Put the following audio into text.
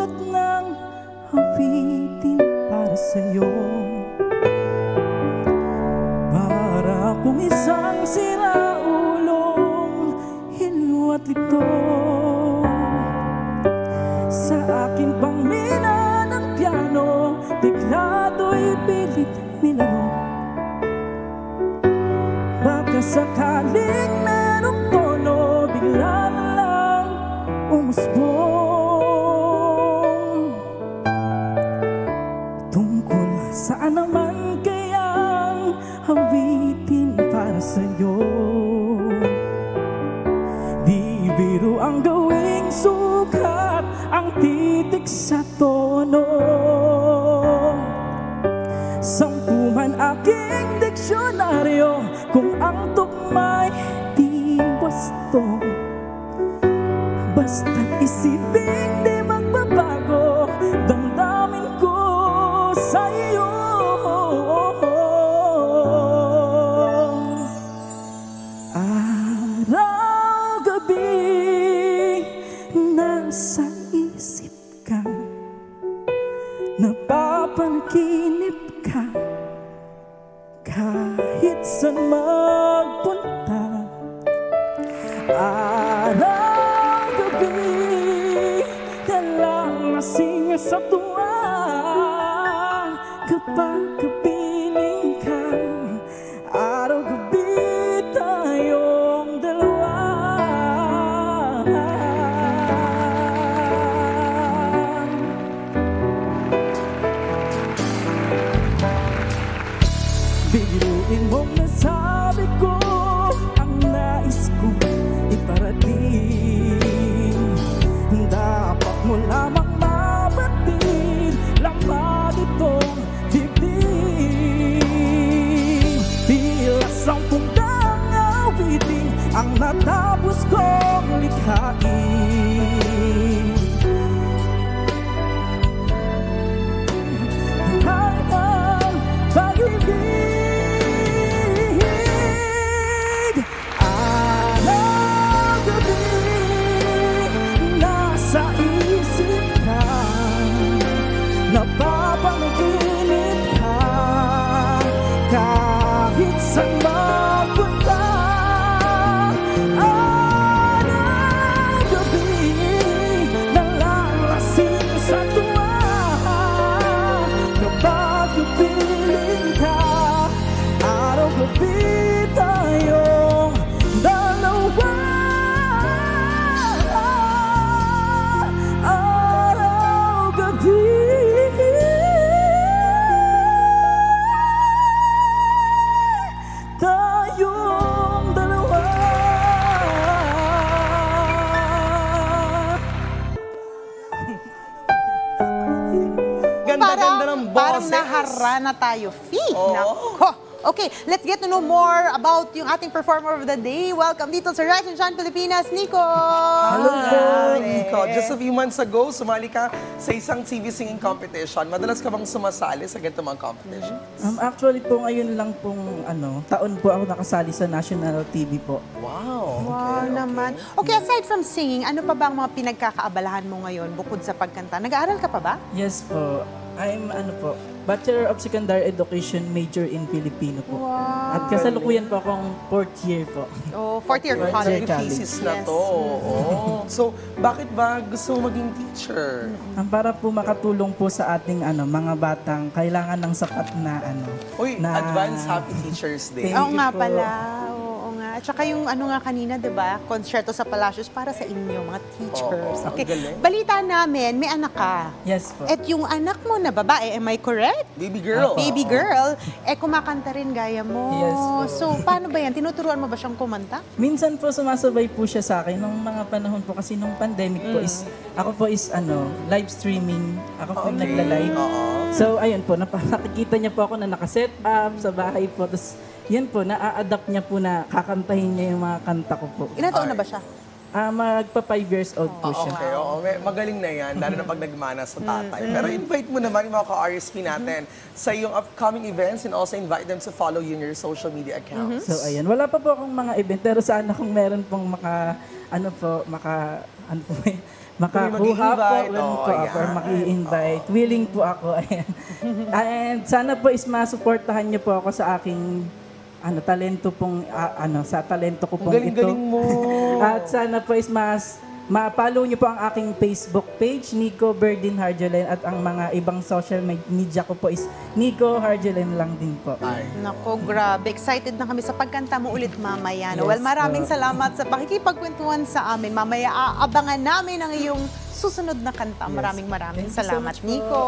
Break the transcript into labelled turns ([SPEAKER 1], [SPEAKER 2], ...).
[SPEAKER 1] nagsulat ng awitin para sa'yo. Para kung isang siraulong hilot lito sa aking pangmina ng piano, bigla do'y pilit nilaro. Baka sakaling merong tono, bigla na lang umusbong. Tungkol saan naman kayang awitin para sa'yo? Di biro ang gawing sukat, ang titik sa tono. Sampu man aking diksyonaryo, kung ang tugma'y di wasto. Basta't isipin di magbabago, damdamin ko sa iyo. Araw-gabi nasa isip ka, napapanaginip ka, kahit saan magpunta. Araw-gabi talang lasing sa tuwa, kapag kapiling ka. Araw-gabi tayong dalawa. Biruin mong nasabi ko ang nais kong iparating. Dapat mo lamang mabatid, lamang itong dibdib. Tila 10 awitin ang natapos kong likhain. Kahit ang pag-ibig, araw-gabi nasa isip ka, napapanaginip ka, kahit saan magpunta. Araw-gabi nalalasing sa tuwa, kapag kapiling ka. Araw-gabi tayong dalawa. Araw-gabi tayong dalawa.
[SPEAKER 2] Ganda-ganda ng
[SPEAKER 3] Parang
[SPEAKER 2] boses.
[SPEAKER 3] naharana tayo, Fee.
[SPEAKER 2] Oo.
[SPEAKER 3] Nako. Okay, let's get to know more about yung ating performer of the day. Welcome dito sa Rise and Shine Pilipinas, Nico!
[SPEAKER 2] Hello po, Nico. Just a few months ago, sumali ka sa isang TV singing competition. Madalas ka bang sumasali sa ganito mga competitions?
[SPEAKER 1] Actually po, ngayon lang pong taon po ako nakasali sa national TV po.
[SPEAKER 2] Wow.
[SPEAKER 3] Wow naman. Okay, aside from singing, ano pa ba ang mga pinagkakaabalahan mo ngayon bukod sa pagkanta? Nag-aaral ka pa ba?
[SPEAKER 1] Yes po. I'm Bachelor of Secondary Education, major in Filipino po.
[SPEAKER 3] Wow.
[SPEAKER 1] At kasalukuyan po akong 4th year po.
[SPEAKER 3] Oh, fourth year
[SPEAKER 1] Fourth
[SPEAKER 3] college.
[SPEAKER 1] year college.
[SPEAKER 2] Thesis na
[SPEAKER 3] Yes.
[SPEAKER 2] to. Oo. So, bakit ba gusto mo maging teacher?
[SPEAKER 1] Para po makatulong po sa ating mga batang kailangan ng sapat na
[SPEAKER 2] Uy,
[SPEAKER 1] na
[SPEAKER 2] Advance Happy Teacher's Day.
[SPEAKER 1] Thank
[SPEAKER 3] Oo
[SPEAKER 1] you
[SPEAKER 3] nga
[SPEAKER 1] po.
[SPEAKER 3] pala. Oo nga. At saka yung nga kanina, di ba? Concerto sa Palacios para sa inyo, mga teachers.
[SPEAKER 2] Oo, ang
[SPEAKER 3] Okay.
[SPEAKER 2] galing.
[SPEAKER 3] Balita namin, may anak ka.
[SPEAKER 1] Yes po.
[SPEAKER 3] At yung anak mo na babae, am I correct?
[SPEAKER 2] Baby girl.
[SPEAKER 3] Baby girl, kumakanta rin gaya mo.
[SPEAKER 1] Yes po.
[SPEAKER 3] So, paano ba yan? Tinuturuan mo ba siyang kumanta?
[SPEAKER 1] Minsan po sumasabay po siya sa akin nung mga panahon po kasi nung pandemic po is ako po is live streaming. Ako po
[SPEAKER 2] Okay.
[SPEAKER 1] nagla-live.
[SPEAKER 2] Oo.
[SPEAKER 1] So ayun po, nakikita niya po ako na nakaset up sa bahay po. Tapos yan po, na-adapt niya po na kakantahin niya yung mga kanta ko po.
[SPEAKER 3] Ilan taon na ba siya?
[SPEAKER 1] Magpa 5 years old po siya.
[SPEAKER 2] Okay, oo. Magaling na yan, lalo na pag nagmana sa tatay. Pero invite mo naman yung mga ka-RSP natin sa iyong upcoming events and also invite them to follow you in your social media accounts.
[SPEAKER 1] So ayan, wala pa po akong mga event pero sana kung meron pong makakuha po,
[SPEAKER 2] mag-i-invite.
[SPEAKER 1] ganun po
[SPEAKER 2] Oh,
[SPEAKER 1] ako, or
[SPEAKER 2] yan.
[SPEAKER 1] maki-invite. Willing po ako, ayan. And sana po is masuportahan niyo po ako sa aking talento pong, sa talento ko
[SPEAKER 2] Ang
[SPEAKER 1] pong ito.
[SPEAKER 2] galing-galing mo.
[SPEAKER 1] At sana po is ma-follow niyo po ang aking Facebook page, Nico Berdin Harjolen, at ang mga ibang social media ko po is Nico Harjolen lang din po.
[SPEAKER 2] Ay.
[SPEAKER 3] Nako, grabe. Excited na kami sa pagkanta mo ulit mamaya. No?
[SPEAKER 1] Yes,
[SPEAKER 3] Well, maraming
[SPEAKER 1] po.
[SPEAKER 3] salamat sa pakikipagkwentuhan sa amin. Mamaya aabangan namin ang iyong susunod na kanta. Maraming
[SPEAKER 1] Thank you so
[SPEAKER 3] salamat,
[SPEAKER 1] much po.
[SPEAKER 3] Nico.